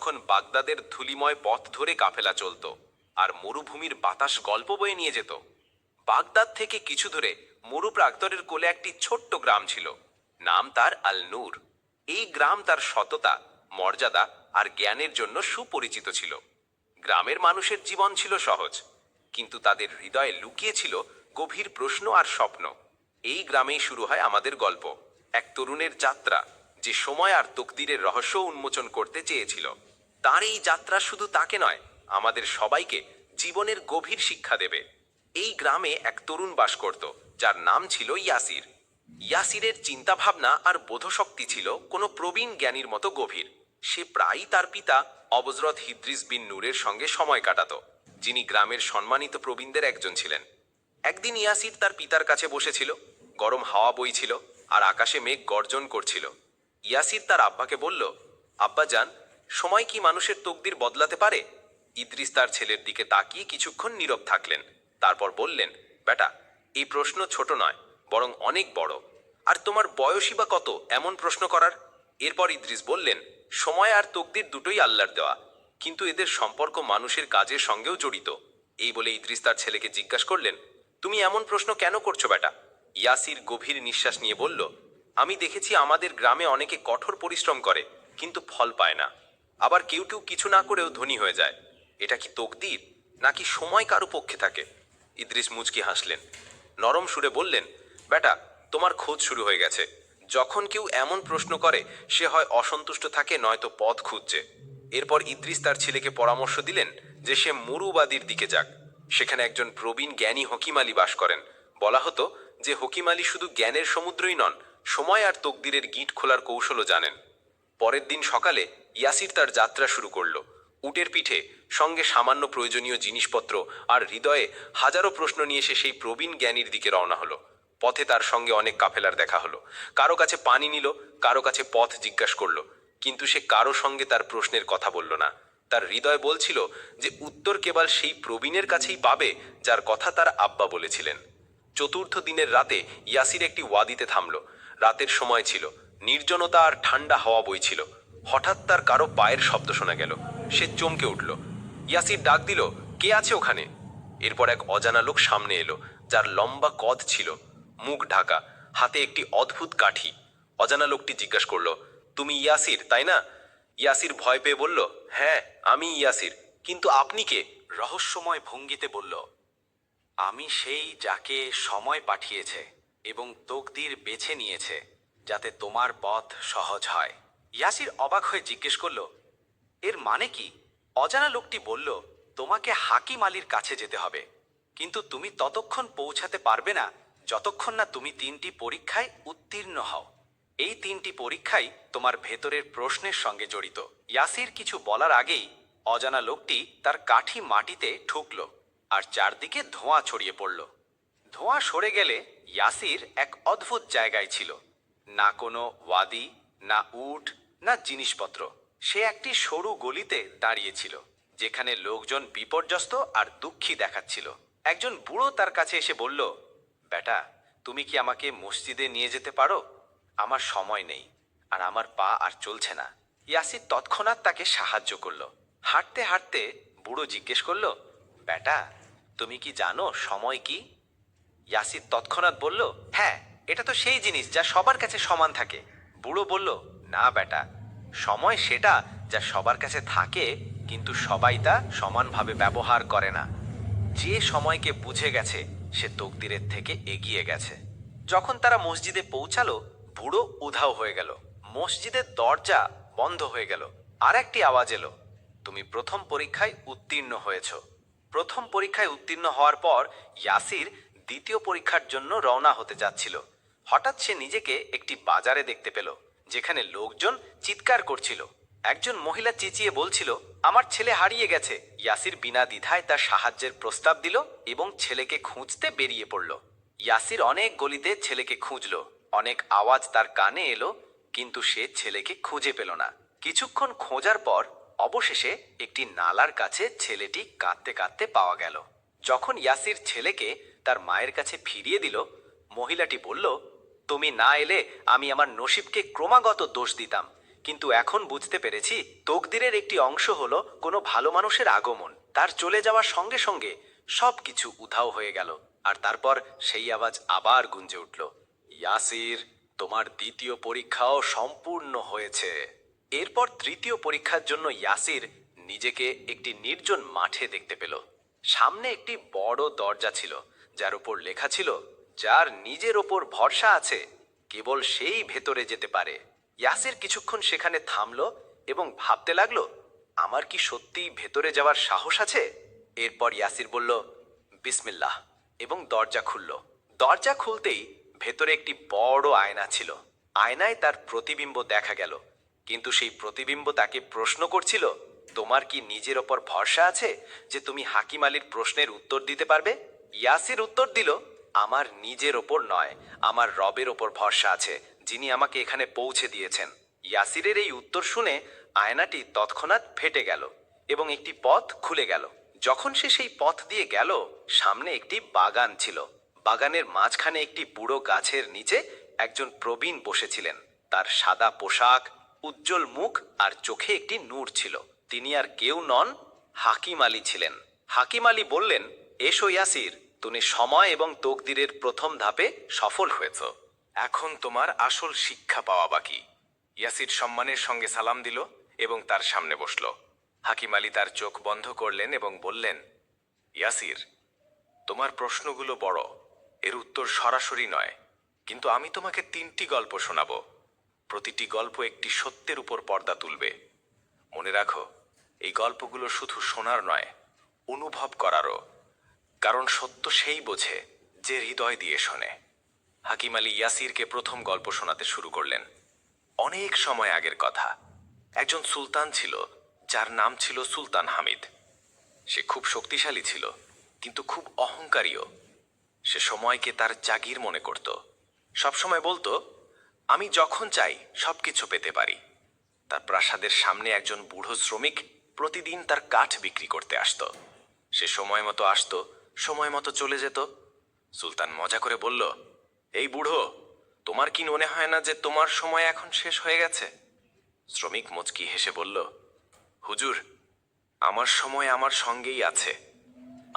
তখন বাগদাদের ধূলিময় পথ ধরে কাফেলা চলত, আর মরুভূমির বাতাস গল্প বয়ে নিয়ে যেত। বাগদাদ থেকে কিছু দূরে মরু প্রান্তরের কোলে একটি ছোট্ট গ্রাম ছিল। নাম তার আল নূর। এই গ্রাম তার সততা, মর্যাদা আর জ্ঞানের জন্য সুপরিচিত ছিল। গ্রামের মানুষের জীবন ছিল সহজ, কিন্তু তাদের হৃদয়ে লুকিয়ে ছিল গভীর প্রশ্ন আর স্বপ্ন। এই গ্রামেই শুরু হয় আমাদের গল্প, এক তরুণের যাত্রা যে সময় আর তকদিরের রহস্য উন্মোচন করতে চেয়েছিল। তার এই যাত্রা শুধু তাকে নয়, আমাদের সবাইকে জীবনের গভীর শিক্ষা দেবে। এই গ্রামে এক তরুণ বাস করত, যার নাম ছিল ইয়াসির। ইয়াসিরের চিন্তাভাবনা আর বোধশক্তি ছিল কোনো প্রবীণ জ্ঞানীর মতো গভীর। সে প্রায়ই তার পিতা অবজরত হিদ্রিস বিন নূরের সঙ্গে সময় কাটাত, যিনি গ্রামের সম্মানিত প্রবীণদের একজন ছিলেন। একদিন ইয়াসির তার পিতার কাছে বসেছিল। গরম হাওয়া বইছিল আর আকাশে মেঘ গর্জন করছিল। ইয়াসির তার আব্বাকে বলল, আব্বাজান, সময় কি মানুষের তকদির বদলাতে পারে? ইদ্রিস তার ছেলের দিকে তাকিয়ে কিছুক্ষণ নীরব থাকলেন। তারপর বললেন, বেটা, এই প্রশ্ন ছোট নয়, বরং অনেক বড়। আর তোমার বয়সই বা কত এমন প্রশ্ন করার? এরপর ইদ্রিস বললেন, সময় আর তকদির দুটোই আল্লাহর দেওয়া, কিন্তু এদের সম্পর্ক মানুষের কাজের সঙ্গেও জড়িত। এই বলে ইদ্রিস তার ছেলেকে জিজ্ঞাসা করলেন, তুমি এমন প্রশ্ন কেন করছো বেটা? ইয়াসির গভীর নিঃশ্বাস নিয়ে বলল, আমি দেখেছি আমাদের গ্রামে অনেকে কঠোর পরিশ্রম করে, কিন্তু ফল পায় না। আবার কেউ কেউ কিছু না করেও ধনী হয়ে যায়। এটা কি তকদির, নাকি সময় কারো পক্ষে থাকে? ইদ্রিস মুচকি হাসলেন, নরম সুরে বললেন, বেটা, তোমার খোঁজ শুরু হয়ে গেছে। যখন কেউ এমন প্রশ্ন করে, সে হয় অসন্তুষ্ট থাকে, নয়তো পথ খুঁজছে। এরপর ইদ্রিস তার ছেলেকে পরামর্শ দিলেন যে সে মরুবাদীর দিকে যাক। সেখানে একজন প্রবীণ জ্ঞানী হকিম আলী বাস করেন। বলা হতো যে হকিম আলী শুধু জ্ঞানের সমুদ্রই নন, সময় আর তকদিরের গিঁট খোলার কৌশলও জানেন। পরের দিন সকালে ইয়াসির তার যাত্রা শুরু করল। উটের পিঠে, সঙ্গে সামান্য প্রয়োজনীয় জিনিসপত্র আর হৃদয়ে হাজারো প্রশ্ন নিয়ে সে সেই প্রবীণ জ্ঞানীর দিকে রওনা হলো। পথে তার সঙ্গে অনেক কাফেলার দেখা হলো। কারো কাছে পানি নিল, কারো কাছে পথ জিজ্ঞাসা করলো, কিন্তু সে কারো সঙ্গে তার প্রশ্নের কথা বলল না। তার হৃদয় বলছিল যে উত্তর কেবল সেই প্রবীণের কাছেই পাবে যার কথা তার আব্বা বলেছিলেন। চতুর্থ দিনের রাতে ইয়াসির একটি ওয়াদিতে থামল। রাতের সময় ছিল, নির্জনতা আর ঠান্ডা হাওয়া বইছিল। হঠাৎ তার কারো পায়ের শব্দ শোনা গেল। সে চমকে উঠল। ইয়াসির ডাক দিল, কে আছে ওখানে? এরপর এক অজানা লোক সামনে এলো, যার লম্বা কদ ছিল, মুখ ঢাকা, হাতে একটি অদ্ভুত কাঠি। অজানা লোকটি জিজ্ঞাসা করলো, তুমি ইয়াসির, তাই না? ইয়াসির ভয় পেয়ে বলল, হ্যাঁ, আমি ইয়াসির, কিন্তু আপনি কে? রহস্যময় ভঙ্গিতে বলল, আমি সেই যাকে সময় পাঠিয়েছে এবং তকদির বেছে নিয়েছে যাতে তোমার পথ সহজ হয়। ইয়াসির অবাক হয়ে জিজ্ঞেস করল, এর মানে কি? অজানা লোকটি বলল, তোমাকে হাকিম আলীর কাছে যেতে হবে, কিন্তু তুমি ততক্ষণ পৌঁছাতে পারবে না যতক্ষণ না তুমি 3টি পরীক্ষায় উত্তীর্ণ হও। এই 3টি পরীক্ষাই তোমার ভেতরের প্রশ্নের সঙ্গে জড়িত। ইয়াসির কিছু বলার আগেই অজানা লোকটি তার কাঠি মাটিতে ঠুকল, আর চারদিকে ধোঁয়া ছড়িয়ে পড়ল। ধোঁয়া সরে গেলে ইয়াসির এক অদ্ভুত জায়গায় ছিল। না কোনো ওয়াদি, না উট, না জিনিসপত্র। সে একটি সরু গলিতে দাঁড়িয়েছিল, যেখানে লোকজন বিপর্যস্ত আর দুঃখী দেখাচ্ছিল। একজন বুড়ো তার কাছে এসে বলল, বেটা, তুমি কি আমাকে মসজিদে নিয়ে যেতে পারো? আমার সময় নেই, আর আমার পা আর চলছে না। ইয়াসির তৎক্ষণাৎ তাকে সাহায্য করলো। হাঁটতে হাঁটতে বুড়ো জিজ্ঞেস করলো, বেটা, তুমি কি জানো সময় কি? ইয়াসির তৎক্ষণাৎ বলল, হ্যাঁ, এটা তো সেই জিনিস যা সবার কাছে সমান থাকে। বুড়ো বলল, না বেটা, সময় সেটা যা সবার কাছে থাকে, কিন্তু সবাই তা সমানভাবে ব্যবহার করে না। যে সময়কে বুঝে গেছে সে তকদিরের থেকে এগিয়ে গেছে। যখন তারা মসজিদে পৌঁছালো, বুড়ো উধাও হয়ে গেল। মসজিদের দরজা বন্ধ হয়ে গেল। আর একটি আওয়াজ এলো, তুমি প্রথম পরীক্ষায় উত্তীর্ণ হয়েছ। প্রথম পরীক্ষায় উত্তীর্ণ হওয়ার পর ইয়াসির দ্বিতীয় পরীক্ষার জন্য রওনা হতে যাচ্ছিল। হঠাৎ সে নিজেকে একটি বাজারে দেখতে পেল, যেখানে লোকজন চিৎকার করছিল। একজন মহিলা চেঁচিয়ে বলছিল, আমার ছেলে হারিয়ে গেছে। ইয়াসির বিনা দ্বিধায় তার সাহায্যের প্রস্তাব দিল এবং ছেলেকে খুঁজতে বেরিয়ে পড়ল। ইয়াসির অনেক গলিতে ছেলেকে খুঁজল, অনেক আওয়াজ তার কানে এলো, কিন্তু সে ছেলেকে খুঁজে পেল না। কিছুক্ষণ খোঁজার পর অবশেষে একটি নালার কাছে ছেলেটি কাঁদতে কাঁদতে পাওয়া গেল। যখন ইয়াসির ছেলেকে তার মায়ের কাছে ফিরিয়ে দিল, মহিলাটি বলল, তুমি না এলে আমি আমার নসিবকে ক্রমাগত দোষ দিতাম, কিন্তু এখন বুঝতে পেরেছি তকদিরের একটি অংশ হলো কোনো ভালো মানুষের আগমন। তার চলে যাওয়ার সঙ্গে সঙ্গে সবকিছু উধাও হয়ে গেল। আর তারপর সেই আওয়াজ আবার গুঞ্জে উঠল, ইয়াসির, তোমার দ্বিতীয় পরীক্ষাও সম্পূর্ণ হয়েছে। এরপর তৃতীয় পরীক্ষার জন্য ইয়াসির নিজেকে একটি নির্জন মাঠে দেখতে পেল। সামনে একটি বড় দরজা ছিল, যার উপর লেখা ছিল, যার নিজের ওপর ভরসা আছে কেবল সেই ভেতরে যেতে পারে। ইয়াসির কিছুক্ষণ সেখানে থামলো এবং ভাবতে লাগলো, আমার কি সত্যিই ভেতরে যাওয়ার সাহস আছে? এরপর ইয়াসির বলল, বিসমিল্লাহ, এবং দরজা খুলল। দরজা খুলতেই ভেতরে একটি বড় আয়না ছিল। আয়নায় তার প্রতিবিম্ব দেখা গেল, কিন্তু সেই প্রতিবিম্ব তাকে প্রশ্ন করছিল, তোমার কি নিজের ওপর ভরসা আছে যে তুমি হাকিম আলীর প্রশ্নের উত্তর দিতে পারবে? ইয়াসির উত্তর দিল, আমার নিজের ওপর নয়, আমার রবের ওপর ভরসা আছে, যিনি আমাকে এখানে পৌঁছে দিয়েছেন। ইয়াসিরের এই উত্তর শুনে আয়নাটি তৎক্ষণাৎ ফেটে গেল এবং একটি পথ খুলে গেল। যখন সে সেই পথ দিয়ে গেল, সামনে একটি বাগান ছিল। বাগানের মাঝখানে একটি বুড়ো গাছের নিচে একজন প্রবীণ বসেছিলেন। তার সাদা পোশাক, উজ্জ্বল মুখ আর চোখে একটি নূর ছিল। তিনি আর কেউ নন, হাকিম আলী ছিলেন। হাকিম আলী বললেন, এসো ইয়াসির, তুমি সময় এবং তকদিরের প্রথম ধাপে সফল হয়েছ। এখন তোমার আসল শিক্ষা পাওয়া বাকি। ইয়াসির সম্মানের সঙ্গে সালাম দিল এবং তার সামনে বসল। হাকিম আলী তার চোখ বন্ধ করলেন এবং বললেন, ইয়াসির, তোমার প্রশ্নগুলো বড়, এর উত্তর সরাসরি নয়, কিন্তু আমি তোমাকে 3টি গল্প শোনাব। প্রতিটি গল্প একটি সত্যের উপর পর্দা তুলবে। মনে রাখো, এই গল্পগুলো শুধু শোনার নয়, অনুভব করারও, কারণ সত্য সেই বোঝে যে হৃদয় দিয়ে শোনে। হাকিম আলী ইয়াসিরকে প্রথম গল্প শোনাতে শুরু করলেন। অনেক সময় আগের কথা। একজন সুলতান ছিল, যার নাম ছিল সুলতান হামিদ। সে খুব শক্তিশালী ছিল, কিন্তু খুব অহংকারীও। সে সময়কে তার জাগির মনে করত। সবসময় বলতো, আমি যখন চাই সবকিছু পেতে পারি। তার প্রাসাদের সামনে একজন বুড়ো শ্রমিক প্রতিদিন তার কাঠ বিক্রি করতে আসতো। সে সময় মতো আসতো, সময় মতো চলে যেত। সুলতান মজা করে বলল, এই বুড়ো, তোমার কি মনে হয় না যে তোমার সময় এখন শেষ হয়ে গেছে? শ্রমিক মুচকি হেসে বলল, হুজুর, আমার সময় আমার সঙ্গেই আছে,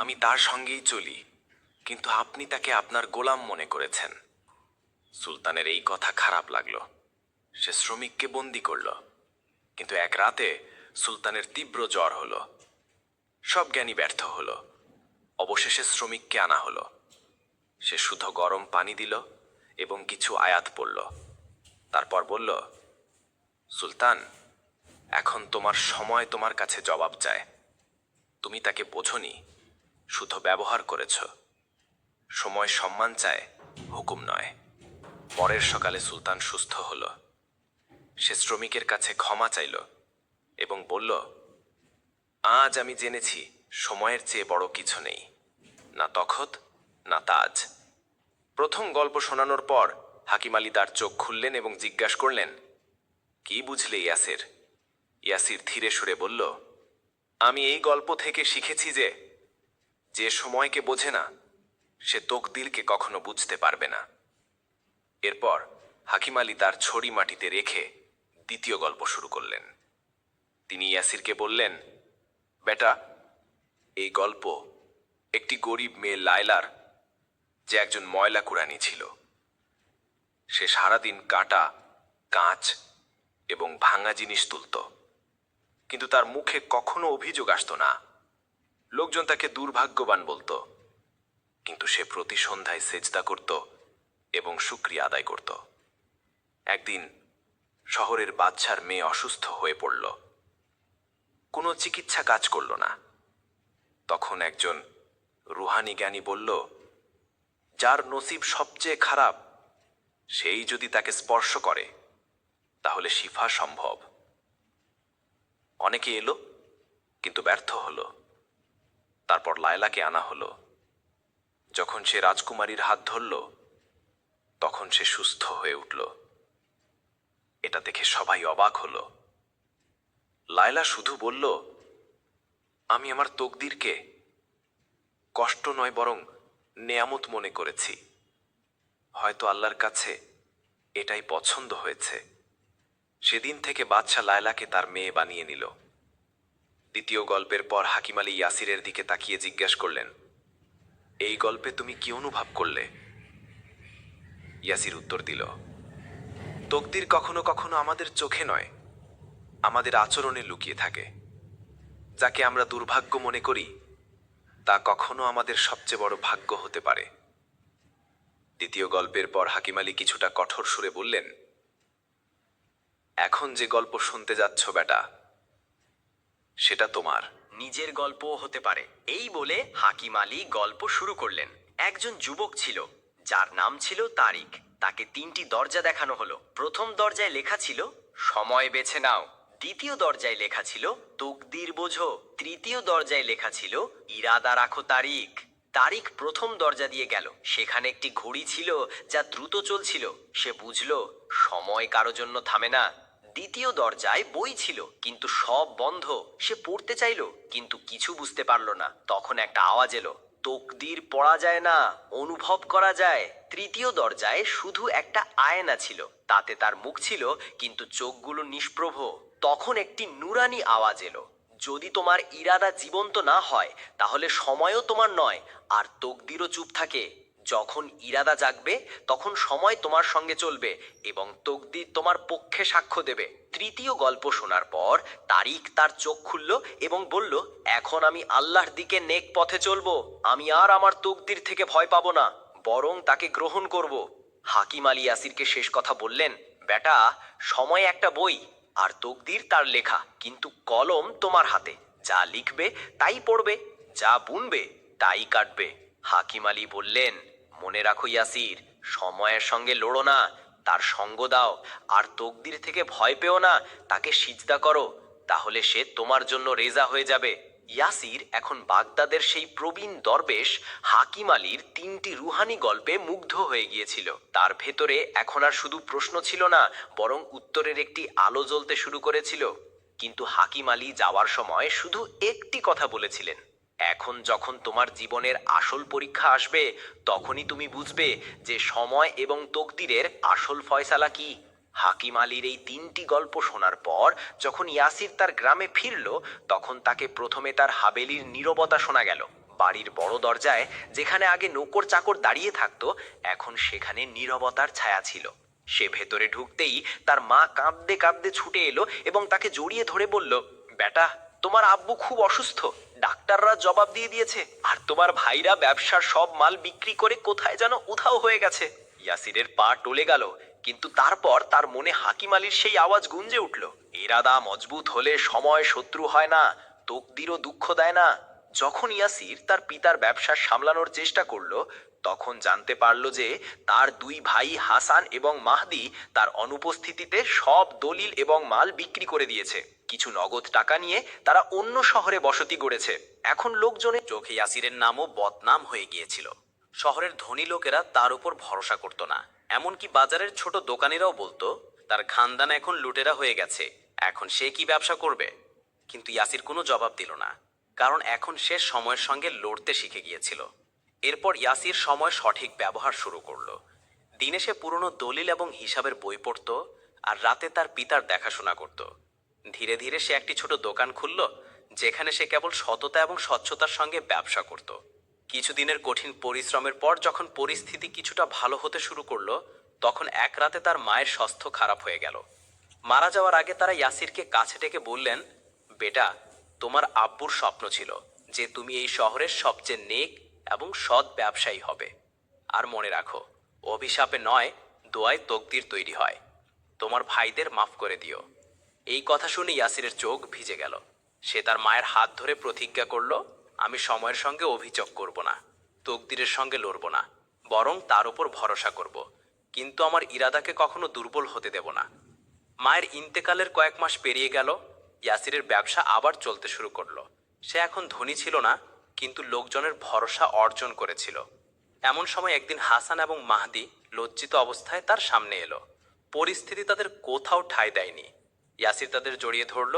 আমি তার সঙ্গেই চলি, কিন্তু আপনি তাকে আপনার গোলাম মনে করেছেন। সুলতানের এই কথা খারাপ লাগলো। সে শ্রমিককে বন্দি করল। কিন্তু এক রাতে সুলতানের তীব্র জ্বর হলো। সব জ্ঞানী ব্যর্থ হলো। অবশেষে শ্রমিককে আনা হলো। সে শুধু গরম পানি দিল এবং কিছু আয়াত পড়ল। তারপর বলল, সুলতান, এখন তোমার সময় তোমার কাছে জবাব চায়। তুমি তাকে বোঝনি, শুধু ব্যবহার করেছ। সময় সম্মান চায়, হুকুম নয়। পরের সকালে সুলতান সুস্থ হলো। সে শ্রমিকের কাছে ক্ষমা চাইল এবং বলল, আজ আমি জেনেছি সময়ের চেয়ে বড় কিছু নেই, না তখত না তাজ। প্রথম গল্প শোনানোর পর হাকিম আলী তার চোখ খুললেন এবং জিজ্ঞাসা করলেন, কি বুঝলে ইয়াসির? ইয়াসির ধীরে সুরে বলল, আমি এই গল্প থেকে শিখেছি যে যে সময়কে বোঝে না, সে তকদিরকে কখনো বুঝতে পারবে না। এরপর হাকিম আলী তার ছড়ি মাটিতে রেখে দ্বিতীয় গল্প শুরু করলেন। তিনি ইয়াসিরকে বললেন, বেটা, এই গল্প একটি গরিব মেয়ে লায়লার, যে একজন ময়লা কুড়ানি ছিল। সে সারাদিন কাটা, কাঁচ এবং ভাঙা জিনিস তুলত, কিন্তু তার মুখে কখনো অভিযোগ আসতো না। লোকজন তাকে দুর্ভাগ্যবান বলতো, কিন্তু সে প্রতি সন্ধ্যায় সেজদা করত এবং শুকরিয়া আদায় করত। একদিন শহরের বাদশার মেয়ে অসুস্থ হয়ে পড়ল। কোনো চিকিৎসা কাজ করল না। তখন একজন রুহানি জ্ঞানী বলল, যার নসিব সবচেয়ে খারাপ, সেই যদি তাকে স্পর্শ করে তাহলে শিফা সম্ভব। অনেকে এলো, কিন্তু ব্যর্থ হলো। তারপর লায়লাকে আনা হলো। যখন সে রাজকুমারীর হাত ধরল, তখন সে সুস্থ হয়ে উঠল। এটা দেখে সবাই অবাক হলো। লায়লা শুধু বলল, আমি আমার তকদিরকে কষ্ট নয় বরং নেয়ামত মনে করেছি। হয়তো আল্লাহর কাছে এটাই পছন্দ হয়েছে। সেদিন থেকে বাদশাহ লায়লাকে তার মেয়ে বানিয়ে নিল। দ্বিতীয় গল্পের পর হাকিম আলী ইয়াসিরের দিকে তাকিয়ে জিজ্ঞেস করলেন, এই গল্পে তুমি কি অনুভব করলে? ইয়াসির উত্তর দিল, তকদির কখনো কখনো আমাদের চোখে নয়, আমাদের আচরণে লুকিয়ে থাকে। যাকে আমরা দুর্ভাগ্য মনে করি তা কখনো আমাদের সবচেয়ে বড় ভাগ্য হতে পারে। দ্বিতীয় গল্পের পর হাকিম আলী কিছুটা কঠোর সুরে বললেন, এখন যে গল্প শুনতে যাচ্ছ বেটা, সেটা তোমার নিজের গল্পও হতে পারে। এই বলে হাকিম আলী গল্প শুরু করলেন। একজন যুবক ছিল যার নাম ছিল তারিক। তাকে 3টি দরজা দেখানো হলো। প্রথম দরজায় লেখা ছিল সময় বেছে নাও, দ্বিতীয় দরজায় লেখা ছিল তকদির বোঝো, তৃতীয় দরজায় লেখা ছিল ইরাদা রাখো তারিক। তারিক প্রথম দরজা দিয়ে গেল। সেখানে একটি ঘড়ি ছিল যা দ্রুত চলছিল। সে বুঝলো সময় কারো জন্য থামে না। দ্বিতীয় দরজায় বই ছিল কিন্তু সব বন্ধ। সে পড়তে চাইলো কিন্তু কিছু বুঝতে পারলো না। তখন একটা আওয়াজ এলো, তকদির পড়া যায় না, অনুভব করা যায়। তৃতীয় দরজায় শুধু একটা আয়না ছিল, তাতে তার মুখ ছিল কিন্তু চোখগুলো নিষ্প্রভ। তখন একটি নুরানি আওয়াজ এলো, যদি তোমার ইরাদা জীবন্ত না হয় তাহলে সময়ও তোমার নয় আর তকদিরও চুপ থাকে। যখন ইরাদা জাগবে তখন সময় তোমার সঙ্গে চলবে এবং তকদির তোমার পক্ষে সাক্ষ্য দেবে। তৃতীয় গল্প শোনার পর তারিক তার চোখ খুলল এবং বলল, এখন আমি আল্লাহর দিকে নেক পথে চলবো। আমি আর আমার তকদির থেকে ভয় পাবো না, বরং তাকে গ্রহণ করব। হাকিম আলী ইয়াসিরকে শেষ কথা বললেন, বেটা, সময় একটা বই আর তকদির তার লেখা, কিন্তু কলম তোমার হাতে। যা লিখবে তাই পড়বে, যা বুনবে তাই কাটবে। হাকিম আলী বললেন, মনে রাখো ইয়াসির, সময়ের সঙ্গে লড়ো না, তার সঙ্গ দাও। আর তকদির থেকে ভয় পেও না, তাকে সিজদা করো, তাহলে সে তোমার জন্য রেজা হয়ে যাবে। ইয়াসির এখন বাগদাদের সেই প্রবীণ দরবেশ হাকিম আলীর 3টি রুহানি গল্পে মুগ্ধ হয়ে গিয়েছিল। তার ভেতরে এখন আর শুধু প্রশ্ন ছিল না, বরং উত্তরের একটি আলো জ্বলতে শুরু করেছিল। কিন্তু হাকিম আলী যাওয়ার সময় শুধু একটি কথা বলেছিলেন, এখন যখন তোমার জীবনের আসল পরীক্ষা আসবে তখনই তুমি বুঝবে যে সময় এবং তকদিরের আসল ফয়সালা কি। হাকিম আলীর এই 3টি গল্প শোনার পর যখন ইয়াসির তার গ্রামে ফিরল, তখন তাকে প্রথমে তার হাবেলির নীরবতা শোনা গেল। বাড়ির বড় দরজায় যেখানে আগে নৌকর চাকর দাঁড়িয়ে থাকতো, এখন সেখানে নীরবতার ছায়া ছিল। সে ভেতরে ঢুকতেই তার মা কাঁদতে কাঁদতে ছুটে এলো এবং তাকে জড়িয়ে ধরে বলল, বেটা, তোমার আব্বু খুব অসুস্থ, ডাক্তাররা জবাব দিয়ে দিয়েছে, আর তোমার ভাইরা ব্যবসার সব মাল বিক্রি করে কোথায় যেন উধাও হয়ে গেছে। ইয়াসিরের পা টলে গেল, কিন্তু তারপর তার মনে হাকিম আলীর সেই আওয়াজ গুঞ্জে উঠল, ইরাদা মজবুত হলে সময় শত্রু হয় না, তকদিরও দুঃখ দেয় না। যখন ইয়াসির তার পিতার ব্যবসা সামলানোর চেষ্টা করলো, তখন জানতে পারল যে তার 2 ভাই হাসান এবং মাহদি তার অনুপস্থিতিতে সব দলিল এবং মাল বিক্রি করে দিয়েছে। কিছু নগদ টাকা নিয়ে তারা অন্য শহরে বসতি গড়েছে। এখন লোকজনের চোখে ইয়াসিরের নামও বদনাম হয়ে গিয়েছিল। শহরের ধনী লোকেরা তার উপর ভরসা করত না, এমনকি বাজারের ছোট দোকানিরাও বলতো তার খানদান এখন লুটেরা হয়ে গেছে, এখন সে কি ব্যবসা করবে। কিন্তু ইয়াসির কোনো জবাব দিল না, কারণ এখন সে সময়ের সঙ্গে লড়তে শিখে গিয়েছিল। এরপর ইয়াসির সময় সঠিক ব্যবহার শুরু করলো। দিনে সে পুরনো দলিল এবং হিসাবের বই পড়ত আর রাতে তার পিতার দেখাশোনা করত। ধীরে ধীরে সে একটি ছোট দোকান খুলল, যেখানে সে কেবল সততা এবং স্বচ্ছতার সঙ্গে ব্যবসা করত। কিছুদিনের কঠিন পরিশ্রমের পর যখন পরিস্থিতি কিছুটা ভালো হতে শুরু করলো, তখন এক রাতে তার মায়ের স্বাস্থ্য খারাপ হয়ে গেল। মারা যাওয়ার আগে তারা ইয়াসিরকে কাছে ডেকে বললেন, বেটা, তোমার আব্বুর স্বপ্ন ছিল যে তুমি এই শহরের সবচেয়ে নেক এবং সৎ ব্যবসায়ী হবে। আর মনে রাখো, অভিশাপে নয়, দোয়ায় তকদির তৈরি হয়। তোমার ভাইদের মাফ করে দিও। এই কথা শুনে ইয়াসিরের চোখ ভিজে গেল। সে তার মায়ের হাত ধরে প্রতিজ্ঞা করল, আমি সময়ের সঙ্গে অভিযোগ করব না, তকদিরের সঙ্গে লড়ব না, বরং তার উপর ভরসা করব, কিন্তু আমার ইরাদাকে কখনো দুর্বল হতে দেব না। মায়ের ইন্তেকালের কয়েক মাস পেরিয়ে গেল। ইয়াসিরের ব্যবসা আবার চলতে শুরু করলো। সে এখন ধনী ছিল না, কিন্তু লোকজনের ভরসা অর্জন করেছিল। এমন সময় একদিন হাসান এবং মাহদি লজ্জিত অবস্থায় তার সামনে এলো। পরিস্থিতি তাদের কোথাও ঠাঁই দেয়নি। ইয়াসির তাদের জড়িয়ে ধরল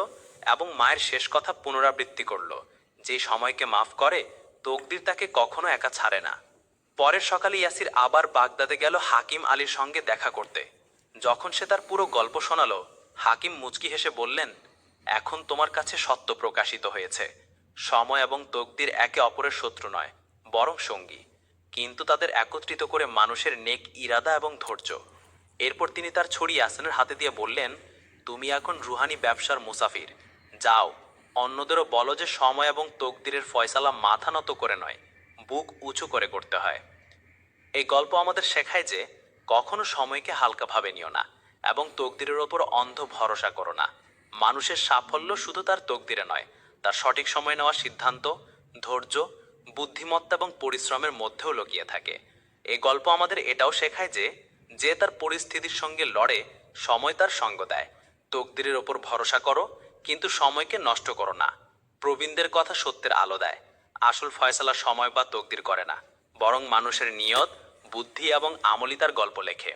এবং মায়ের শেষ কথা পুনরাবৃত্তি করলো, যে সময়কে মাফ করে তকদির তাকে কখনো একা ছাড়ে না। পরের সকালে ইয়াসির আবার বাগদাদে গেল হাকিম আলীর সঙ্গে দেখা করতে। যখন সে তার পুরো গল্প শোনালো, হাকিম মুচকি হেসে বললেন, এখন তোমার কাছে সত্য প্রকাশিত হয়েছে। সময় এবং তকদির একে অপরের শত্রু নয়, বরং সঙ্গী। কিন্তু তাদের একত্রিত করে মানুষের নেক ইরাদা এবং ধৈর্য। এরপর তিনি তার ছড়ি ইয়াসিনের হাতে দিয়ে বললেন, তুমি এখন রুহানি ব্যবসার মুসাফির। যাও, অন্যদেরও বলো যে সময় এবং তকদিরের ফয়সালা মাথা নত করে নয়, বুক উঁচু করে করতে হয়। এই গল্প আমাদের শেখায় যে কখনো সময়কে হালকাভাবে নিও না এবং তকদিরের ওপর অন্ধ ভরসা করো না। মানুষের সাফল্য শুধু তার তকদিরে নয়, তার সঠিক সময় নেওয়া সিদ্ধান্ত, ধৈর্য, বুদ্ধিমত্তা এবং পরিশ্রমের মধ্যেও লুকিয়ে থাকে। এই গল্প আমাদের এটাও শেখায় যে যে তার পরিস্থিতির সঙ্গে লড়ে, সময় তার সঙ্গ দেয়। তকদিরের ওপর ভরসা করো, কিন্তু সময়কে নষ্ট করো না। প্রবীণদের কথা সত্যের আলো দেয়। আসল ফয়সালা সময় বা তকদির করে না, বরং মানুষের নিয়ত, বুদ্ধি এবং আমলিতার গল্প লেখে।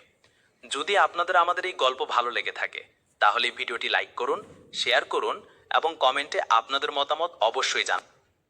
যদি আপনাদের আমাদের এই গল্প ভালো লেগে থাকে, তাহলে ভিডিওটি লাইক করুন, শেয়ার করুন এবং কমেন্টে আপনাদের মতামত অবশ্যই জানান।